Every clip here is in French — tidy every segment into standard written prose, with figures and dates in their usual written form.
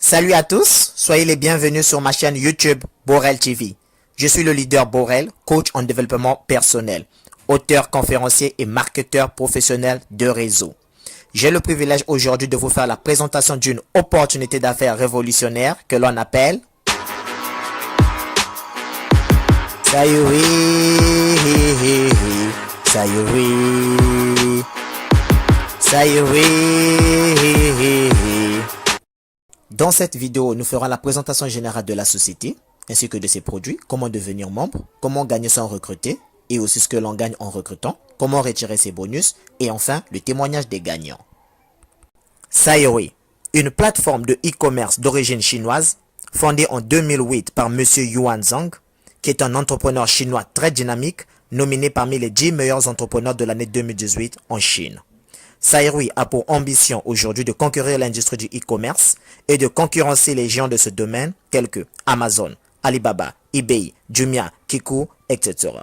Salut à tous, soyez les bienvenus sur ma chaîne YouTube Borel TV. Je suis le leader Borel, coach en développement personnel, auteur, conférencier et marketeur professionnel de réseau. J'ai le privilège aujourd'hui de vous faire la présentation d'une opportunité d'affaires révolutionnaire que l'on appelle Sayuri. Sayuri. Sayuri. Dans cette vidéo, nous ferons la présentation générale de la société, ainsi que de ses produits, comment devenir membre, comment gagner sans recruter, et aussi ce que l'on gagne en recrutant, comment retirer ses bonus, et enfin, le témoignage des gagnants. Sayuri, une plateforme de e-commerce d'origine chinoise, fondée en 2008 par M. Yuan Zhang, qui est un entrepreneur chinois très dynamique, nominé parmi les 10 meilleurs entrepreneurs de l'année 2018 en Chine. Sayuri a pour ambition aujourd'hui de conquérir l'industrie du e-commerce et de concurrencer les géants de ce domaine tels que Amazon, Alibaba, eBay, Jumia, Kiku, etc.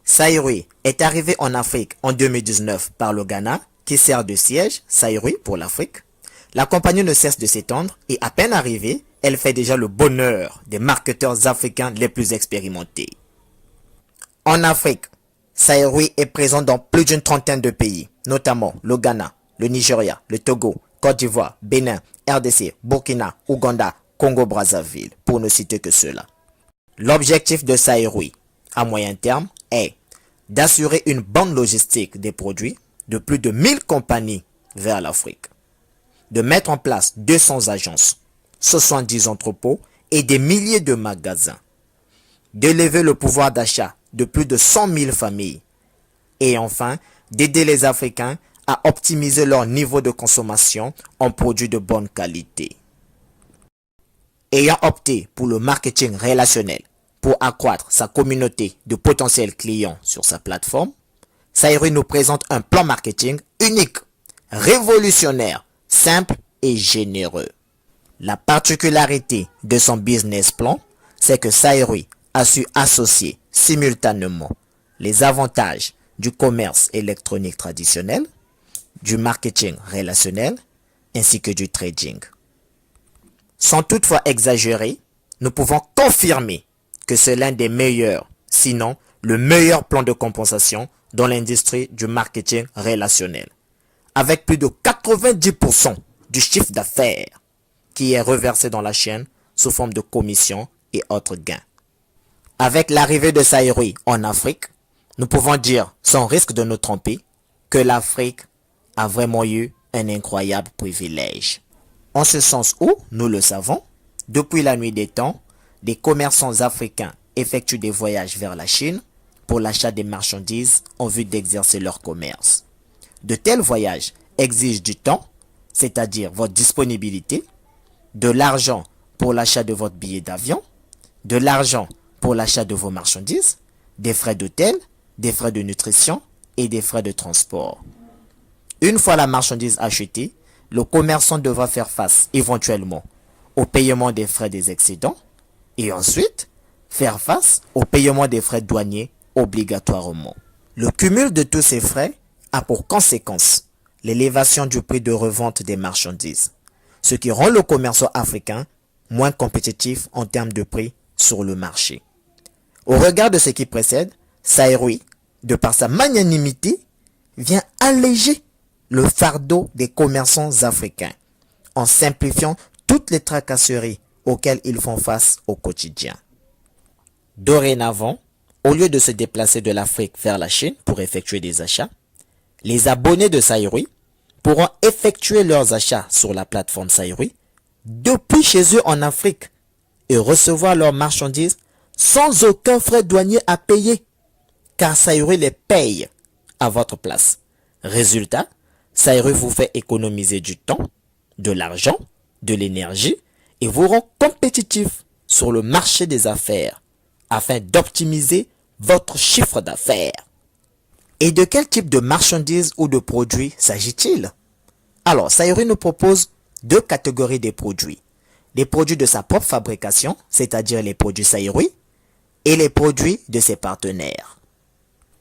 Sayuri est arrivé en Afrique en 2019 par le Ghana qui sert de siège Sayuri pour l'Afrique. La compagnie ne cesse de s'étendre et à peine arrivée, elle fait déjà le bonheur des marketeurs africains les plus expérimentés. En Afrique, Sayuri est présent dans plus d'une trentaine de pays, notamment le Ghana, le Nigeria, le Togo, Côte d'Ivoire, Bénin, RDC, Burkina, Ouganda, Congo-Brazzaville, pour ne citer que cela. L'objectif de Sayuri, à moyen terme, est d'assurer une bonne logistique des produits de plus de 1000 compagnies vers l'Afrique, de mettre en place 200 agences, 70 entrepôts et des milliers de magasins, d'élever le pouvoir d'achat de plus de 100 000 familles et enfin d'aider les Africains à optimiser leur niveau de consommation en produits de bonne qualité. Ayant opté pour le marketing relationnel pour accroître sa communauté de potentiels clients sur sa plateforme, Sayuri nous présente un plan marketing unique, révolutionnaire, simple et généreux. La particularité de son business plan, c'est que Sayuri a su associer simultanément les avantages du commerce électronique traditionnel, du marketing relationnel ainsi que du trading. Sans toutefois exagérer, nous pouvons confirmer que c'est l'un des meilleurs, sinon le meilleur plan de compensation dans l'industrie du marketing relationnel, avec plus de 90% du chiffre d'affaires qui est reversé dans la chaîne sous forme de commissions et autres gains. Avec l'arrivée de Sayuri en Afrique, nous pouvons dire, sans risque de nous tromper, que l'Afrique a vraiment eu un incroyable privilège. En ce sens où, nous le savons, depuis la nuit des temps, des commerçants africains effectuent des voyages vers la Chine pour l'achat des marchandises en vue d'exercer leur commerce. De tels voyages exigent du temps, c'est-à-dire votre disponibilité, de l'argent pour l'achat de votre billet d'avion, de l'argent pour l'achat de vos marchandises, des frais d'hôtel, des frais de nutrition et des frais de transport. Une fois la marchandise achetée, le commerçant devra faire face éventuellement au paiement des frais des excédents et ensuite faire face au paiement des frais douaniers obligatoirement. Le cumul de tous ces frais a pour conséquence l'élévation du prix de revente des marchandises, ce qui rend le commerçant africain moins compétitif en termes de prix sur le marché. Au regard de ce qui précède, Sayuri, de par sa magnanimité, vient alléger le fardeau des commerçants africains en simplifiant toutes les tracasseries auxquelles ils font face au quotidien. Dorénavant, au lieu de se déplacer de l'Afrique vers la Chine pour effectuer des achats, les abonnés de Sayuri pourront effectuer leurs achats sur la plateforme Sayuri depuis chez eux en Afrique et recevoir leurs marchandises sans aucun frais douanier à payer, car Sayuri les paye à votre place. Résultat, Sayuri vous fait économiser du temps, de l'argent, de l'énergie et vous rend compétitif sur le marché des affaires afin d'optimiser votre chiffre d'affaires. Et de quel type de marchandises ou de produits s'agit-il? Alors, Sayuri nous propose deux catégories de produits. Les produits de sa propre fabrication, c'est-à-dire les produits Sayuri, et les produits de ses partenaires.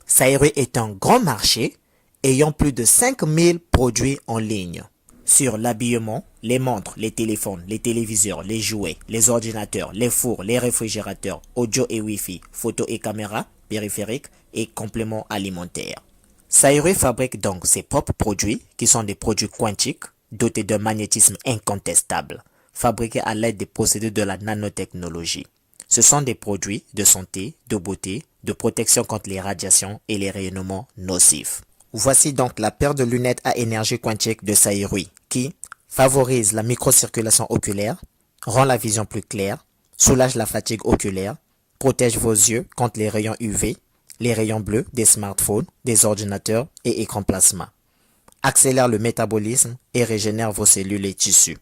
Sayuri est un grand marché ayant plus de 5000 produits en ligne. sur l'habillement, les montres, les téléphones, les téléviseurs, les jouets, les ordinateurs, les fours, les réfrigérateurs, audio et Wi-Fi, photos et caméras, périphériques et compléments alimentaires. Sairui fabrique donc ses propres produits qui sont des produits quantiques dotés d'un magnétisme incontestable, fabriqués à l'aide des procédés de la nanotechnologie. Ce sont des produits de santé, de beauté, de protection contre les radiations et les rayonnements nocifs. Voici donc la paire de lunettes à énergie quantique de Sairui qui favorise la microcirculation oculaire, rend la vision plus claire, soulage la fatigue oculaire, protège vos yeux contre les rayons UV, les rayons bleus des smartphones, des ordinateurs et écrans plasma, accélère le métabolisme et régénère vos cellules et tissus,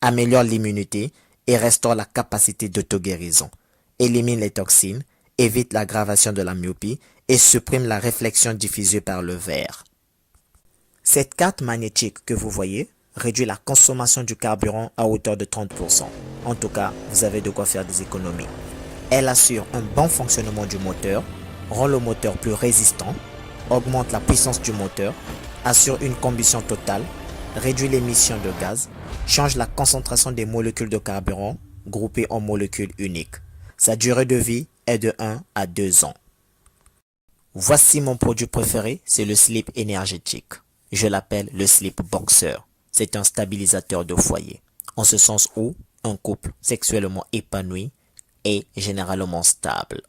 améliore l'immunité et restaure la capacité d'auto-guérison, élimine les toxines, évite l'aggravation de la myopie et supprime la réflexion diffusée par le verre. Cette carte magnétique que vous voyez réduit la consommation du carburant à hauteur de 30%. En tout cas, vous avez de quoi faire des économies. Elle assure un bon fonctionnement du moteur, rend le moteur plus résistant, augmente la puissance du moteur, assure une combustion totale, réduit l'émission de gaz, change la concentration des molécules de carburant groupées en molécules uniques. Sa durée de vie est de 1 à 2 ans. Voici mon produit préféré, c'est le slip énergétique. Je l'appelle le slip boxer. C'est un stabilisateur de foyer. En ce sens où un couple sexuellement épanoui est généralement stable.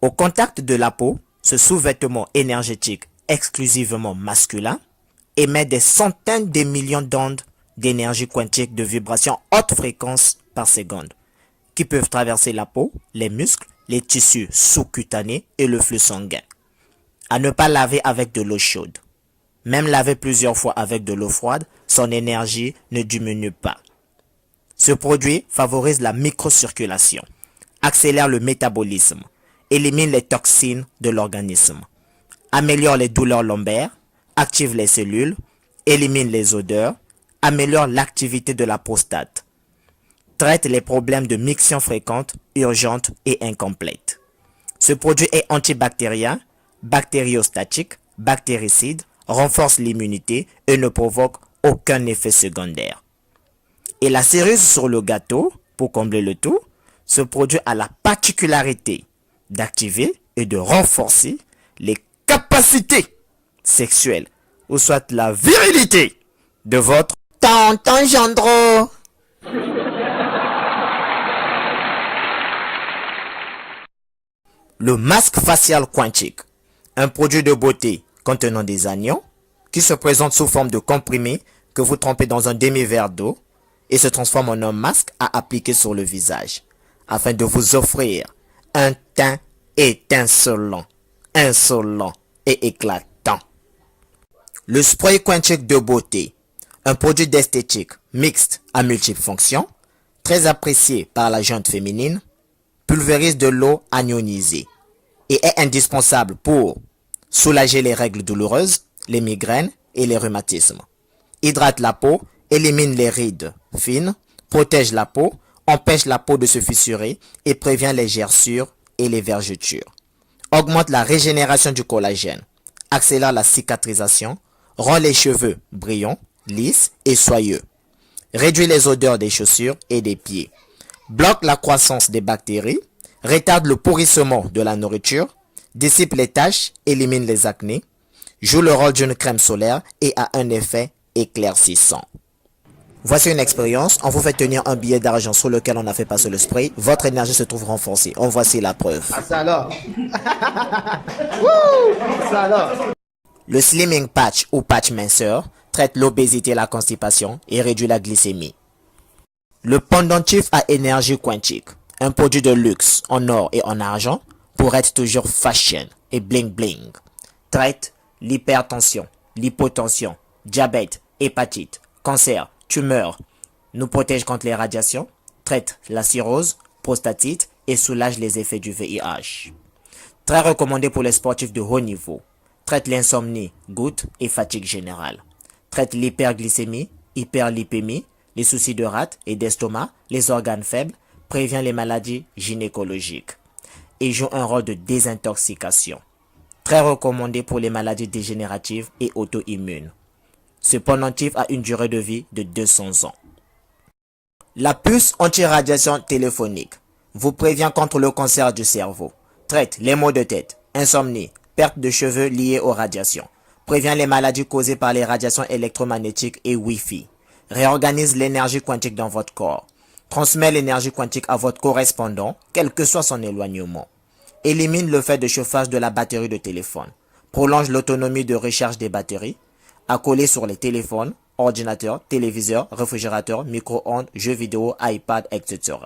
Au contact de la peau, ce sous-vêtement énergétique exclusivement masculin émet des centaines de millions d'ondes d'énergie quantique de vibrations haute fréquence par seconde qui peuvent traverser la peau, les muscles, les tissus sous-cutanés et le flux sanguin. À ne pas laver avec de l'eau chaude. Même laver plusieurs fois avec de l'eau froide, son énergie ne diminue pas. Ce produit favorise la microcirculation, accélère le métabolisme, élimine les toxines de l'organisme, améliore les douleurs lombaires, active les cellules, élimine les odeurs, améliore l'activité de la prostate, traite les problèmes de miction fréquente, urgente et incomplète. Ce produit est antibactérien, bactériostatique, bactéricide, renforce l'immunité et ne provoque aucun effet secondaire. Et la cerise sur le gâteau, pour combler le tout, ce produit a la particularité d'activer et de renforcer les capacités sexuelles ou soit la virilité de votre tonton Gendro. Le masque facial quantique, un produit de beauté contenant des anions qui se présente sous forme de comprimé que vous trempez dans un demi-verre d'eau et se transforme en un masque à appliquer sur le visage afin de vous offrir un teint étincelant, insolent et éclatant. Le spray quantique de beauté, un produit d'esthétique mixte à multiples fonctions, très apprécié par la gente féminine, pulvérise de l'eau ionisée et est indispensable pour soulager les règles douloureuses, les migraines et les rhumatismes. Hydrate la peau, élimine les rides fines, protège la peau, empêche la peau de se fissurer et prévient les gerçures et les vergetures. Augmente la régénération du collagène, accélère la cicatrisation, rend les cheveux brillants, lisses et soyeux. Réduit les odeurs des chaussures et des pieds. Bloque la croissance des bactéries, retarde le pourrissement de la nourriture, dissipe les taches, élimine les acnés, joue le rôle d'une crème solaire et a un effet éclaircissant. Voici une expérience, on vous fait tenir un billet d'argent sur lequel on a fait passer le spray, votre énergie se trouve renforcée. En voici la preuve. Ah, ça alors. Ça alors. Le slimming patch ou patch minceur traite l'obésité et la constipation et réduit la glycémie. Le pendentif à énergie quantique, un produit de luxe en or et en argent pour être toujours fashion et bling bling, traite l'hypertension, l'hypotension, diabète, hépatite, cancer, tumeur, nous protège contre les radiations, traite la cirrhose, prostatite et soulage les effets du VIH. Très recommandé pour les sportifs de haut niveau, traite l'insomnie, goutte et fatigue générale, traite l'hyperglycémie, hyperlipémie, les soucis de rate et d'estomac, les organes faibles, prévient les maladies gynécologiques et joue un rôle de désintoxication. Très recommandé pour les maladies dégénératives et auto-immunes. Ce pendentif a une durée de vie de 200 ans. La puce anti-radiation téléphonique vous prévient contre le cancer du cerveau, traite les maux de tête, insomnie, perte de cheveux liés aux radiations, prévient les maladies causées par les radiations électromagnétiques et Wi-Fi, réorganise l'énergie quantique dans votre corps, transmet l'énergie quantique à votre correspondant, quel que soit son éloignement, élimine le fait de chauffage de la batterie de téléphone, prolonge l'autonomie de recharge des batteries, accolé sur les téléphones, ordinateurs, téléviseurs, réfrigérateurs, micro-ondes, jeux vidéo, iPad, etc.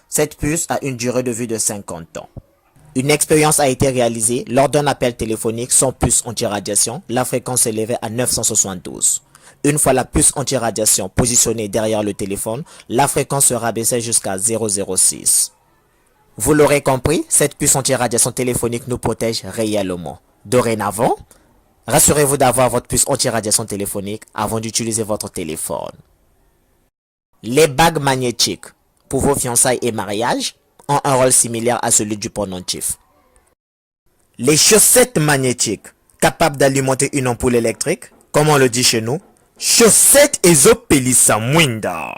Cette puce a une durée de vie de 50 ans. Une expérience a été réalisée lors d'un appel téléphonique sans puce anti-radiation. La fréquence s'élevait à 972. Une fois la puce anti-radiation positionnée derrière le téléphone, la fréquence se rabaissait jusqu'à 006. Vous l'aurez compris, cette puce anti-radiation téléphonique nous protège réellement. Dorénavant, rassurez-vous d'avoir votre puce anti-radiation téléphonique avant d'utiliser votre téléphone. Les bagues magnétiques pour vos fiançailles et mariages ont un rôle similaire à celui du pendentif. Les chaussettes magnétiques capables d'alimenter une ampoule électrique, comme on le dit chez nous, chaussettes Ezopelissa Mwinda.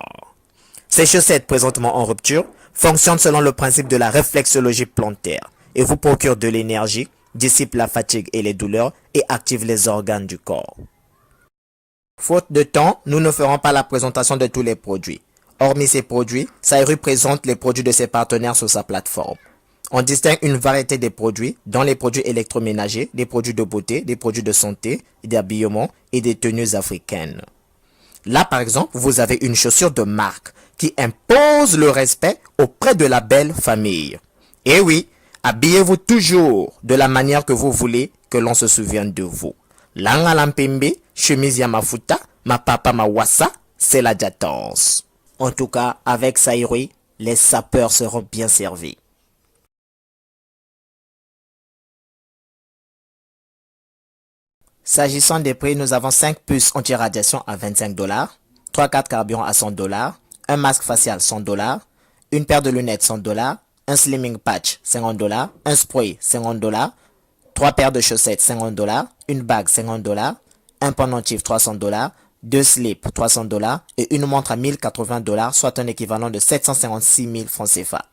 Ces chaussettes présentement en rupture fonctionnent selon le principe de la réflexologie plantaire et vous procurent de l'énergie, dissipent la fatigue et les douleurs et activent les organes du corps. Faute de temps, nous ne ferons pas la présentation de tous les produits. Hormis ces produits, Sairu présente les produits de ses partenaires sur sa plateforme. On distingue une variété des produits, dont les produits électroménagers, des produits de beauté, des produits de santé, d'habillement et des tenues africaines. Là, par exemple, vous avez une chaussure de marque qui impose le respect auprès de la belle famille. Et oui, habillez-vous toujours de la manière que vous voulez que l'on se souvienne de vous. Langa lampembe, chemise yamafuta, ma papa ma wassa, c'est la jatance. En tout cas, avec Sairu, les sapeurs seront bien servis. S'agissant des prix, nous avons 5 puces anti-radiation à 25 $, 3 cartes carburant à 100 $, un masque facial 100 $, une paire de lunettes 100 $, un slimming patch 50 $, un spray 50 $, 3 paires de chaussettes 50 $, une bague 50 $, un pendentif 300 $, 2 slips 300 $ et une montre à 1080 $, soit un équivalent de 756 000 francs CFA.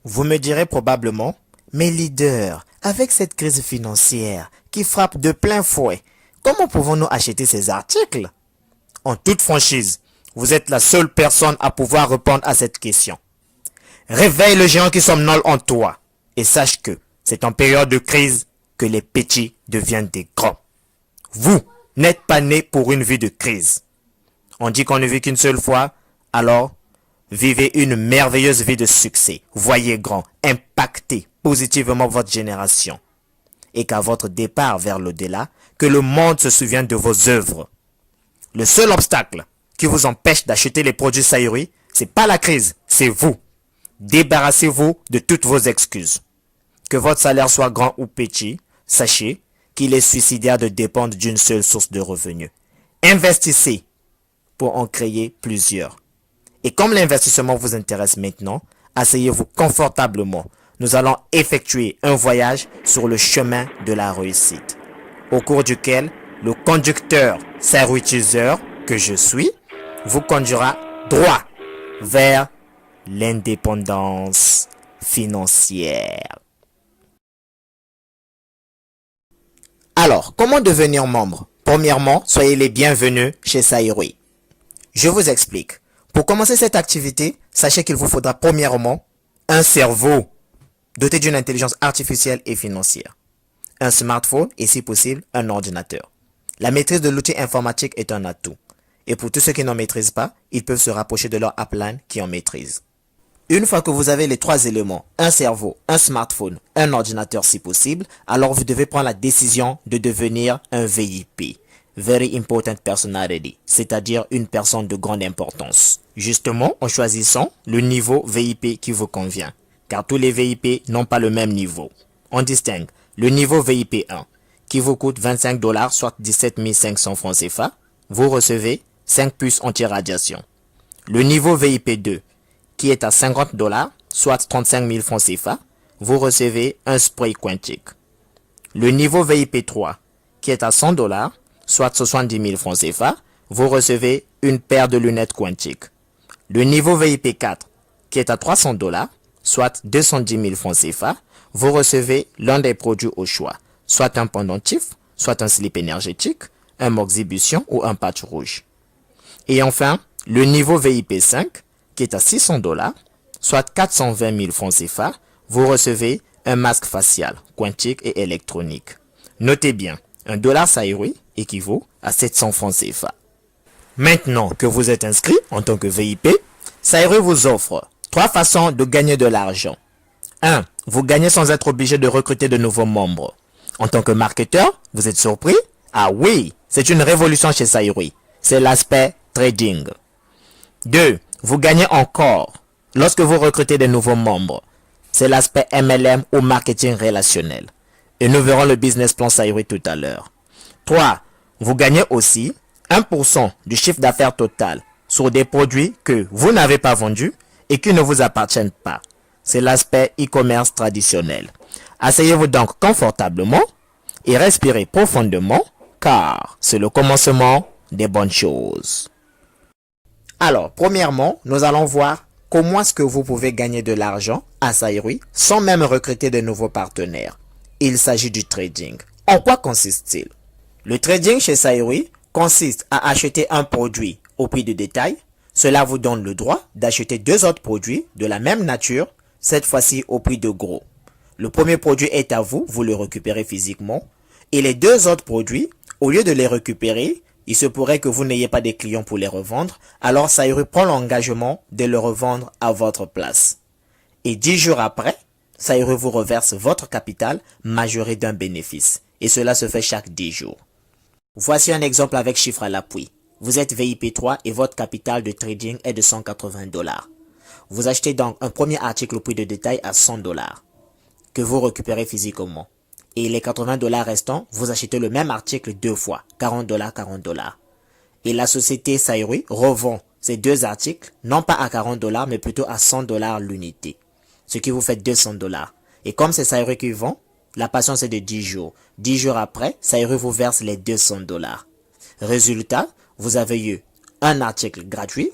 Vous me direz probablement, mais leader, avec cette crise financière qui frappe de plein fouet, comment pouvons-nous acheter ces articles? En toute franchise, vous êtes la seule personne à pouvoir répondre à cette question. Réveille le géant qui somnole en toi et sache que c'est en période de crise que les petits deviennent des grands. Vous n'êtes pas né pour une vie de crise. On dit qu'on ne vit qu'une seule fois, alors vivez une merveilleuse vie de succès. Voyez grand, impactez positivement votre génération. Et qu'à votre départ vers l'au-delà, que le monde se souvienne de vos œuvres. Le seul obstacle qui vous empêche d'acheter les produits Sairu, c'est pas la crise, c'est vous. Débarrassez-vous de toutes vos excuses. Que votre salaire soit grand ou petit, sachez qu'il est suicidaire de dépendre d'une seule source de revenus. Investissez pour en créer plusieurs. Et comme l'investissement vous intéresse maintenant, asseyez-vous confortablement. Nous allons effectuer un voyage sur le chemin de la réussite, au cours duquel le conducteur Sairutiseur que je suis vous conduira droit vers l'indépendance financière. Alors, comment devenir membre? Premièrement, soyez les bienvenus chez Sairu. Je vous explique. Pour commencer cette activité, sachez qu'il vous faudra premièrement un cerveau doté d'une intelligence artificielle et financière, un smartphone et si possible un ordinateur. La maîtrise de l'outil informatique est un atout. Et pour tous ceux qui n'en maîtrisent pas, ils peuvent se rapprocher de leur upline qui en maîtrise. Une fois que vous avez les trois éléments, un cerveau, un smartphone, un ordinateur si possible, alors vous devez prendre la décision de devenir un VIP. Very Important Personality, c'est-à-dire une personne de grande importance. Justement, en choisissant le niveau VIP qui vous convient, car tous les VIP n'ont pas le même niveau. On distingue le niveau VIP 1, qui vous coûte 25 $, soit 17 500 francs CFA, vous recevez 5 puces anti-radiation. Le niveau VIP 2, qui est à 50 $, soit 35 000 francs CFA, vous recevez un spray quantique. Le niveau VIP 3, qui est à 100 $, soit 70 000 francs CFA, vous recevez une paire de lunettes quantiques. Le niveau VIP 4, qui est à 300 $, soit 210 000 francs CFA, vous recevez l'un des produits au choix, soit un pendentif, soit un slip énergétique, un moxibution ou un patch rouge. Et enfin, le niveau VIP 5, qui est à 600 $, soit 420 000 francs CFA, vous recevez un masque facial, quantique et électronique. Notez bien, $1 Saïroui équivaut à 700 francs CFA. Maintenant que vous êtes inscrit en tant que VIP, Saïroui vous offre 3 façons de gagner de l'argent. 1. Vous gagnez sans être obligé de recruter de nouveaux membres. En tant que marketeur, vous êtes surpris? Ah oui, c'est une révolution chez Saïroui. C'est l'aspect trading. 2. Vous gagnez encore lorsque vous recrutez de nouveaux membres. C'est l'aspect MLM ou marketing relationnel. Et nous verrons le business plan Saïroui tout à l'heure. 3. Vous gagnez aussi 1% du chiffre d'affaires total sur des produits que vous n'avez pas vendus et qui ne vous appartiennent pas. C'est l'aspect e-commerce traditionnel. Asseyez-vous donc confortablement et respirez profondément car c'est le commencement des bonnes choses. Alors, premièrement, nous allons voir comment est-ce que vous pouvez gagner de l'argent à Saïroui sans même recruter de nouveaux partenaires. Il s'agit du trading. En quoi consiste-t-il? Le trading chez Saïroui consiste à acheter un produit au prix de détail. Cela vous donne le droit d'acheter 2 autres produits de la même nature, cette fois-ci au prix de gros. Le premier produit est à vous, vous le récupérez physiquement. Et les 2 autres produits, au lieu de les récupérer, il se pourrait que vous n'ayez pas de clients pour les revendre, alors Saïroui prend l'engagement de le revendre à votre place. Et 10 jours après, Saïroui vous reverse votre capital majoré d'un bénéfice. Et cela se fait chaque 10 jours. Voici un exemple avec chiffre à l'appui. Vous êtes VIP 3 et votre capital de trading est de 180 $. Vous achetez donc un premier article au prix de détail à 100 $ que vous récupérez physiquement. Et les 80 $ restants, vous achetez le même article 2 fois, 40 $, 40 $. Et la société Saïroui revend ces 2 articles, non pas à 40 $, mais plutôt à 100 $ l'unité. Ce qui vous fait 200 $. Et comme c'est Saïroui qui vend, la patience est de 10 jours. 10 jours après, Saïroui vous verse les 200 $. Résultat, vous avez eu un article gratuit,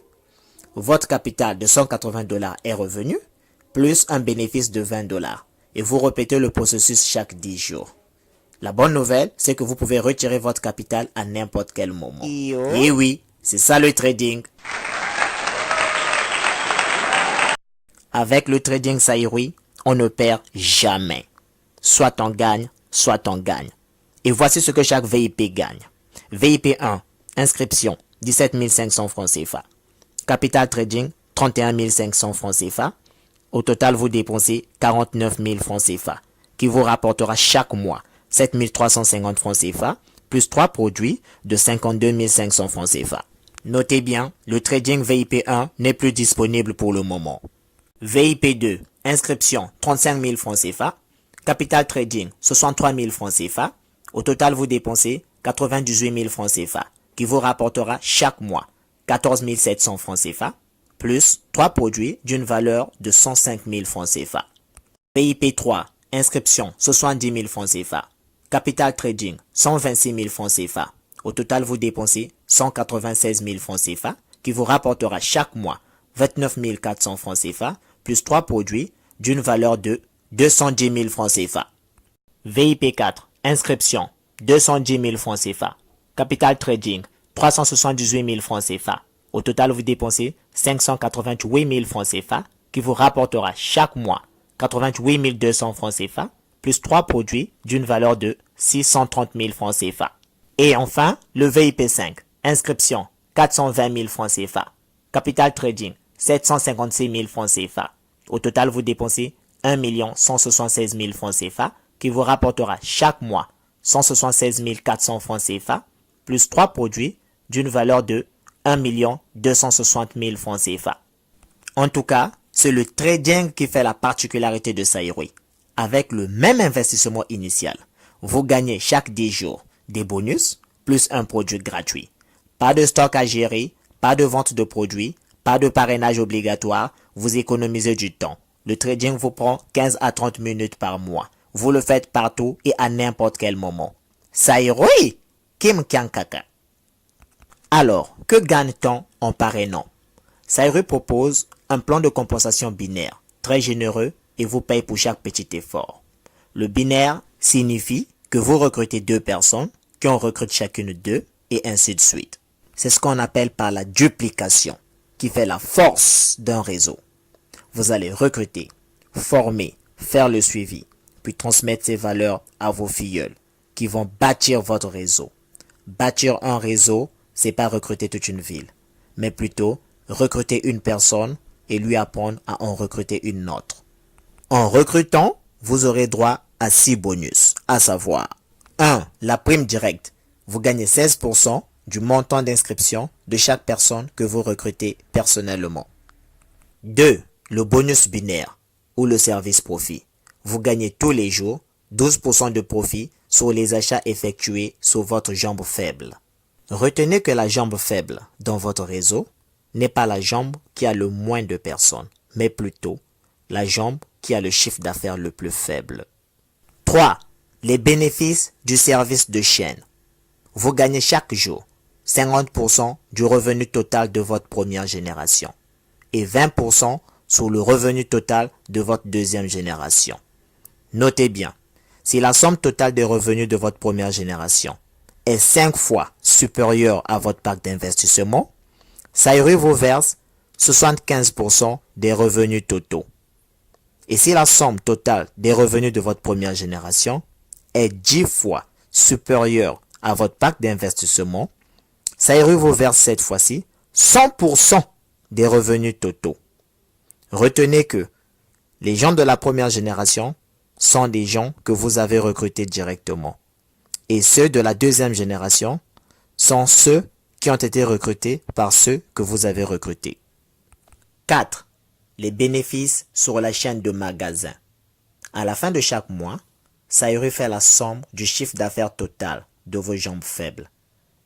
votre capital de 180 $ est revenu, plus un bénéfice de 20 $. Et vous répétez le processus chaque 10 jours. La bonne nouvelle, c'est que vous pouvez retirer votre capital à n'importe quel moment. Et oui, c'est ça le trading. Avec le trading Saïroui, on ne perd jamais. Soit on gagne, soit on gagne. Et voici ce que chaque VIP gagne. VIP 1, inscription, 17 500 francs CFA. Capital trading, 31 500 francs CFA. Au total, vous dépensez 49 000 francs CFA, qui vous rapportera chaque mois 7 350 francs CFA, plus 3 produits de 52 500 francs CFA. Notez bien, le trading VIP 1 n'est plus disponible pour le moment. VIP 2, inscription, 35 000 francs CFA. Capital trading, 63 000 francs CFA. Au total, vous dépensez 98 000 francs CFA, qui vous rapportera chaque mois 14 700 francs CFA, plus 3 produits d'une valeur de 105 000 francs CFA. VIP 3, inscription, 70 000 francs CFA. Capital trading, 126 000 francs CFA. Au total, vous dépensez 196 000 francs CFA, qui vous rapportera chaque mois 29 400 francs CFA, plus 3 produits d'une valeur de 210 000 francs CFA. VIP 4, inscription, 210 000 francs CFA. Capital trading, 378 000 francs CFA. Au total, vous dépensez 588 000 francs CFA, qui vous rapportera chaque mois 88 200 francs CFA, plus 3 produits d'une valeur de 630 000 francs CFA. Et enfin, le VIP 5, inscription, 420 000 francs CFA. Capital trading, 756 000 francs CFA. Au total, vous dépensez 1 176 000 francs CFA, qui vous rapportera chaque mois 176 400 francs CFA, plus 3 produits d'une valeur de 1 260 000 francs CFA. En tout cas, c'est le trading qui fait la particularité de Saïroui. Avec le même investissement initial, vous gagnez chaque 10 jours des bonus plus un produit gratuit. Pas de stock à gérer, pas de vente de produits, pas de parrainage obligatoire, vous économisez du temps. Le trading vous prend 15 à 30 minutes par mois. Vous le faites partout et à n'importe quel moment. Saïroui! Kim Kyankaka. Alors, que gagne-t-on en parrainant? Saïrui propose un plan de compensation binaire, très généreux et vous paye pour chaque petit effort. Le binaire signifie que vous recrutez 2 personnes, qui en recrutent chacune 2, et ainsi de suite. C'est ce qu'on appelle par la duplication, qui fait la force d'un réseau. Vous allez recruter, former, faire le suivi, puis transmettre ces valeurs à vos filleuls, qui vont bâtir votre réseau. Bâtir un réseau, c'est pas recruter toute une ville, mais plutôt recruter une personne et lui apprendre à en recruter une autre. En recrutant, vous aurez droit à 6 bonus, à savoir 1. La prime directe. Vous gagnez 16% du montant d'inscription de chaque personne que vous recrutez personnellement. 2. Le bonus binaire ou le service profit. Vous gagnez tous les jours 12% de profit sur les achats effectués sur votre jambe faible. Retenez que la jambe faible dans votre réseau n'est pas la jambe qui a le moins de personnes, mais plutôt la jambe qui a le chiffre d'affaires le plus faible. 3. Les bénéfices du service de chaîne. Vous gagnez chaque jour 50% du revenu total de votre première génération et 20% sur le revenu total de votre deuxième génération. Notez bien, si la somme totale des revenus de votre première génération est 5 fois supérieure à votre parc d'investissement, Saïrui vous verse 75% des revenus totaux. Et si la somme totale des revenus de votre première génération est 10 fois supérieure à votre parc d'investissement, Saïrui vous verse cette fois-ci 100% des revenus totaux. Retenez que les gens de la première génération sont des gens que vous avez recrutés directement. Et ceux de la deuxième génération sont ceux qui ont été recrutés par ceux que vous avez recrutés. 4. Les bénéfices sur la chaîne de magasins. À la fin de chaque mois, Saïrui fait la somme du chiffre d'affaires total de vos jambes faibles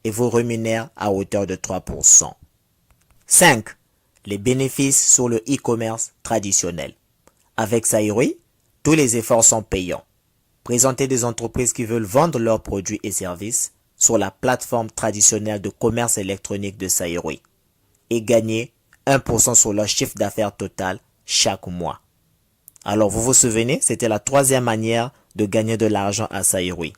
et vous rémunère à hauteur de 3%. 5. Les bénéfices sur le e-commerce traditionnel. Avec Saïrui, tous les efforts sont payants. Présentez des entreprises qui veulent vendre leurs produits et services sur la plateforme traditionnelle de commerce électronique de Saïrui et gagnez 1% sur leur chiffre d'affaires total chaque mois. Alors vous vous souvenez, c'était la 3e manière de gagner de l'argent à Saïrui.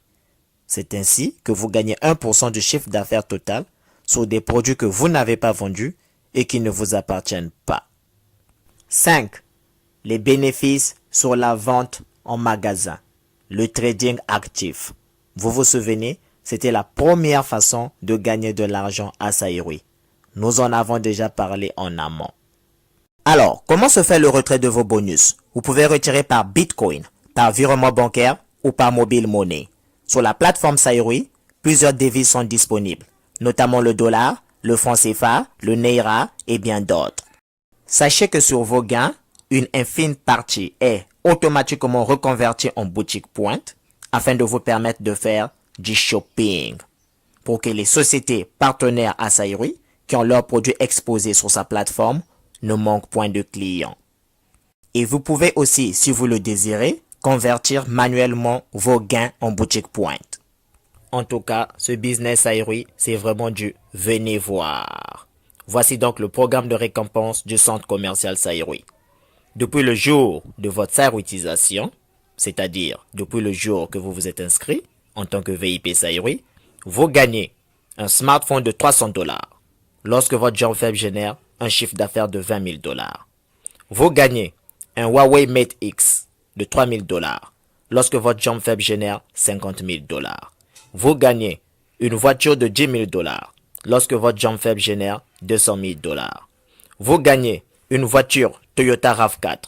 C'est ainsi que vous gagnez 1% du chiffre d'affaires total sur des produits que vous n'avez pas vendus et qui ne vous appartiennent pas. 5. Les bénéfices sur la vente en magasin. Le trading actif. Vous vous souvenez, c'était la première façon de gagner de l'argent à Saïrui. Nous en avons déjà parlé en amont. Alors, comment se fait le retrait de vos bonus? Vous pouvez retirer par Bitcoin, par virement bancaire ou par mobile money. Sur la plateforme Saïrui, plusieurs devises sont disponibles, notamment le dollar, le franc CFA, le Naira et bien d'autres. Sachez que sur vos gains, une infime partie est automatiquement reconvertie en boutique pointe afin de vous permettre de faire du shopping pour que les sociétés partenaires à Saïrui qui ont leurs produits exposés sur sa plateforme ne manquent point de clients. Et vous pouvez aussi, si vous le désirez, convertir manuellement vos gains en boutique pointe. En tout cas, ce business Saïrui, c'est vraiment du venez voir. Voici donc le programme de récompense du centre commercial Saïrui. Depuis le jour de votre saïruitisation, c'est-à-dire depuis le jour que vous vous êtes inscrit en tant que VIP Saïrui, vous gagnez un smartphone de $300 lorsque votre jambe faible génère un chiffre d'affaires de $20,000. Vous gagnez un Huawei Mate X de $3,000 lorsque votre jambe faible génère $50,000. Vous gagnez une voiture de $10,000 lorsque votre jambe faible génère $200,000. Vous gagnez une voiture Toyota RAV4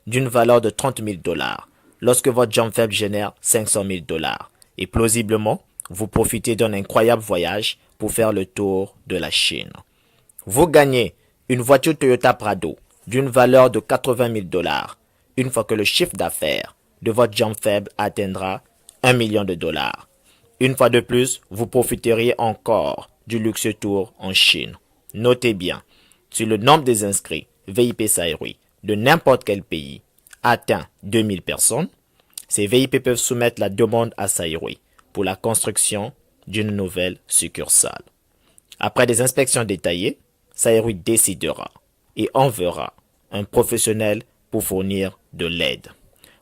d'une valeur de $30,000 lorsque votre jambe faible génère $500,000. Et plausiblement, vous profitez d'un incroyable voyage pour faire le tour de la Chine. Vous gagnez une voiture Toyota Prado d'une valeur de $80,000 une fois que le chiffre d'affaires de votre jambe faible atteindra $1 million. Une fois de plus, vous profiterez encore du luxueux tour en Chine. Notez bien, si le nombre des inscrits VIP Saïrui de n'importe quel pays atteint 2000 personnes, ces VIP peuvent soumettre la demande à Saïrui pour la construction d'une nouvelle succursale. Après des inspections détaillées, Saïroui décidera et enverra un professionnel pour fournir de l'aide.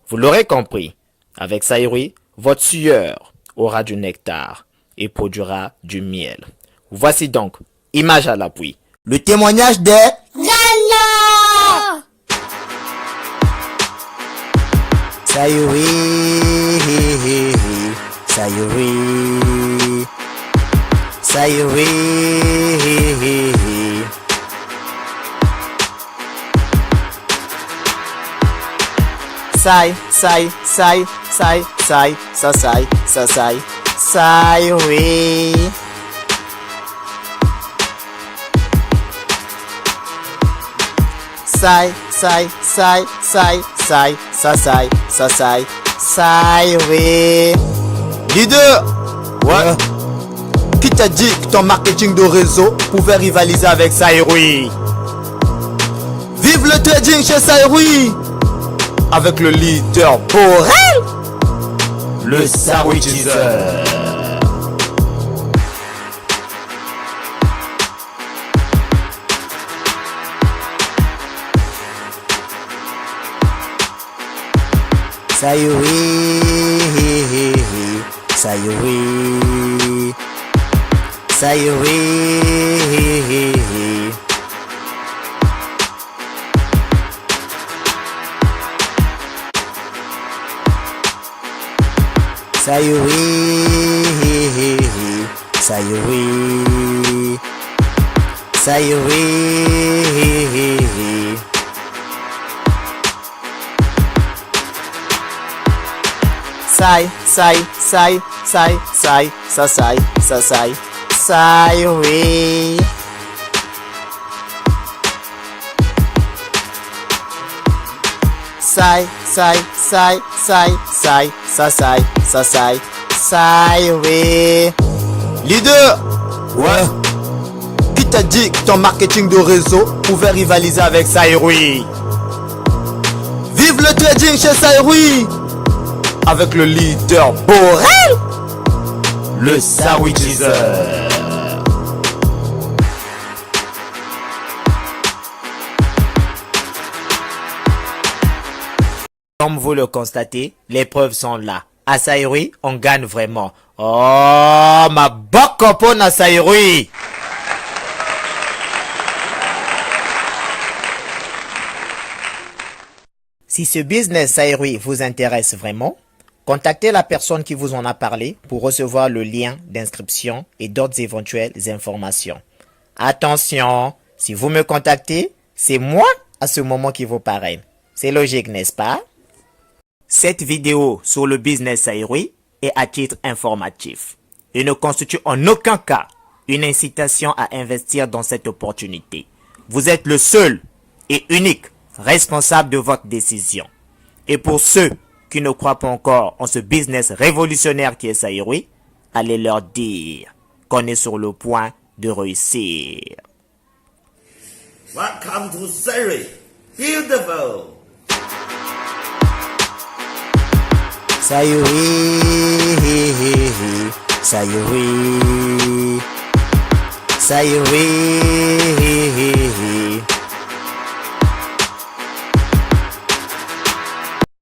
Vous l'aurez compris, avec Saïroui, votre sueur aura du nectar et produira du miel. Voici donc, image à l'appui, le témoignage des Gala! Saïroui, Saïroui, Saïroui. Saïroui. Saïroui. Leader, ouais. Qui t'a dit que ton marketing de réseau pouvait rivaliser avec Saïroui? Vive le trading chez Saïroui! Avec le leader Borel, le Saïroui Teaser. Saïroui, Saïroui, Saïroui. Saïroui, Saïroui, Saïroui. Saïroui. Saïroui. Leader, ouais. Qui t'a dit que ton marketing de réseau pouvait rivaliser avec Saïroui? Vive le trading chez Saïroui! Avec le leader Borel, le Saïroui Teaser. Comme vous le constatez, les preuves sont là. À Saïroui, on gagne vraiment. Oh, ma bokopone à Saïroui! Si ce business Saïroui vous intéresse vraiment, contactez la personne qui vous en a parlé pour recevoir le lien d'inscription et d'autres éventuelles informations. Attention, si vous me contactez, c'est moi à ce moment qui vous parraine. C'est logique, n'est-ce pas? Cette vidéo sur le business Saïroui est à titre informatif et ne constitue en aucun cas une incitation à investir dans cette opportunité. Vous êtes le seul et unique responsable de votre décision. Et pour ceux qui ne croient pas encore en ce business révolutionnaire qui est Saïroui, allez leur dire qu'on est sur le point de réussir. Welcome to Saïroui. Beautiful. Saïroui, Saïroui, Saïroui.